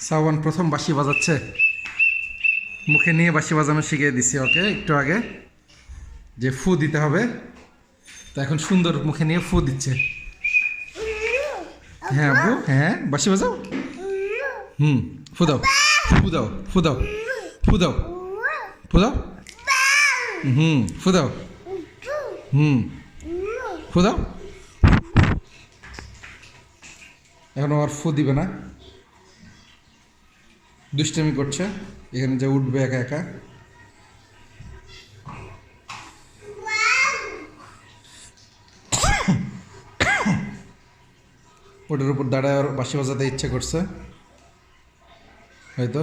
সাওয়ান প্রথম বাঁশি বাজাচ্ছে, মুখে নিয়ে বাঁশি বাজানো শিখিয়ে দিছি ওকে একটু আগে, যে ফু দিতে হবে। তো এখন সুন্দর মুখে নিয়ে ফু দিচ্ছে। হ্যাঁ আব্বু, হ্যাঁ বাঁশি বাজাও। ফু দাও, ফু দাও, ফু দাও, ফু দাও, ফু দাও। ফু দাও। ফু দাও। এখন আর ফু দিবে না, দুষ্টামি করছে। এখানে যে উঠবে একা একা। ওটার উপর দাঁড়ায় আর বাঁশি বাজাতে ইচ্ছে করছে হয়তো।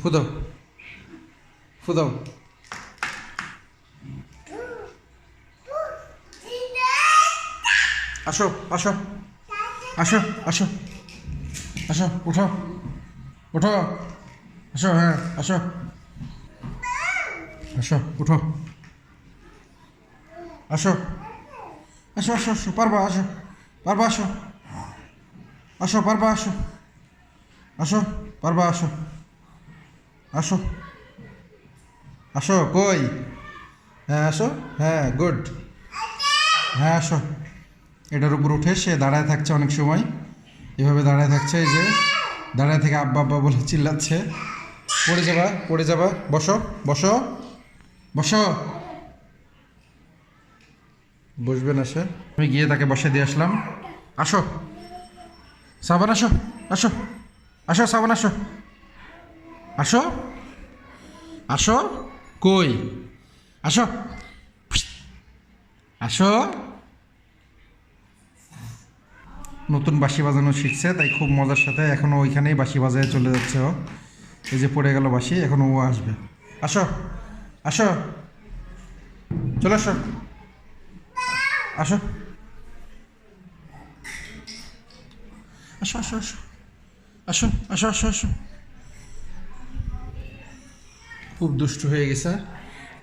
ফু দাও, ফু দাও। আসো আসো আসো আসো আসো, উঠো উঠো, আসো, হ্যাঁ আসো আসো, উঠো, আসো আসো আসো আসো, পারবা, আসো পারবা, আসো আসো, পারবা, আসো আসো, পারবা, আসো আসো আসো, কই, হ্যাঁ আসো, হ্যাঁ গুড, হ্যাঁ আসো। এটার উপর উঠে সে দাঁড়ায় থাকছে অনেক সময়, এভাবে দাঁড়ায় থাকছে, এই যে দাঁড়ায় থেকে আব্বা আব্বা বলে চিল্লাচ্ছে। পড়ে যাবা, পড়ে যাবা, বসো বসো বসো। বসবে না সে, আমি গিয়ে তাকে বসে দিয়ে আসলাম। আসো সাবান, আসো আসো আসো, সাবান আসো, আসো আসো, কই, আসো আসো। নতুন বাঁশি বাজানো শিখছে, তাই খুব মজার সাথে এখনও ওইখানেই বাঁশি বাজায় চলে যাচ্ছে ও। এই যে পড়ে গেল বাঁশি, এখন ও আসবে। আসো আসো, চলে আসো, আসো আসো আসো আসো আসো আসো আসো আসো। খুব দুষ্টু হয়ে গেছে,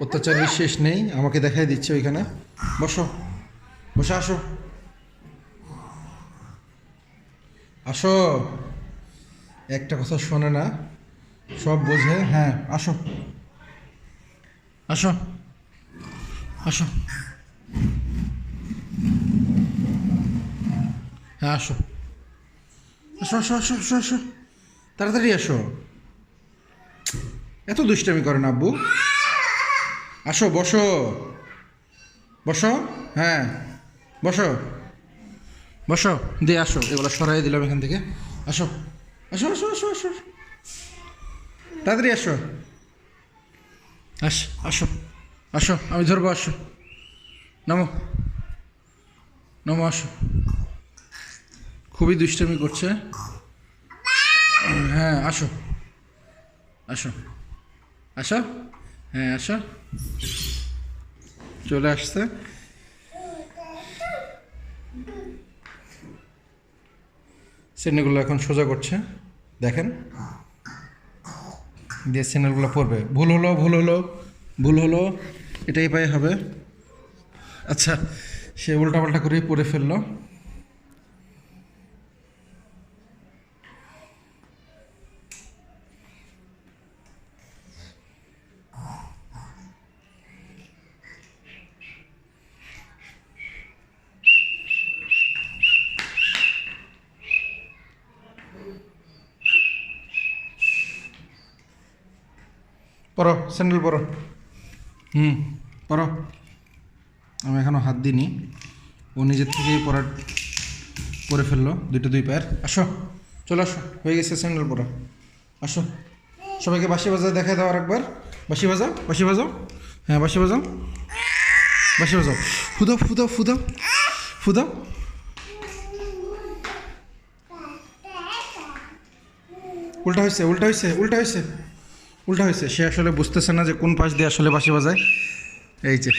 অত্যাচারের শেষ নেই, আমাকে দেখাই দিচ্ছে ওইখানে। বসো, বসে আসো, আসো। একটা কথা শোনে না, সব বোঝে। হ্যাঁ আসো আসো আসো, হ্যাঁ আসো আসো আসো আসো আসো আসো, তাড়াতাড়ি আসো। এত দুষ্টামি করে না আব্বু। আসো, বসো বসো, হ্যাঁ বসো বসো, দিয়ে আসো, এগুলো সরাই দিলাম এখান থেকে। আসো আসো আসো আসো আসো, তাড়াতাড়ি আসো, আসো আসো, আমি ধরবো, আসো, নামো নামো, আসো। খুবই দুষ্টামি করছে। হ্যাঁ আসো আসো আসো, হ্যাঁ আসো, চলে আসছে। স্যান্ডেলগুলো এখন সোজা করছে, দেখেন, দিয়ে স্যান্ডেলগুলো পরবে। ভুল হলো, ভুল হলো, ভুল হলো, এটাই পায়ে হবে। আচ্ছা, সে উল্টাপাল্টা করেই পরে ফেললো। পরো, স্যান্ডেল পরো, পরো। আমি এখনও হাত দিইনি, ও নিজের থেকেই পরে ফেললো দুই পায়ের। আসো, চলে আসো, হয়ে গেছে স্যান্ডেল পরা। আসো, সবাইকে বাঁশি বাজায় দেখায় দাও একবার। বাঁশি বাজাও, বাঁশি বাজাও, হ্যাঁ বাঁশি বাজাও, বাঁশি বাজাও, ফুদাও ফুদাও ফুদাও ফুদাও। উল্টা হয়েছে, উল্টা হয়েছে, উল্টা হয়েছে, উল্টা হয়েছে। সে আসলে বুঝতেছে না যে কোন পাশ দিয়ে আসলে বাঁশি বাজায়। এই যে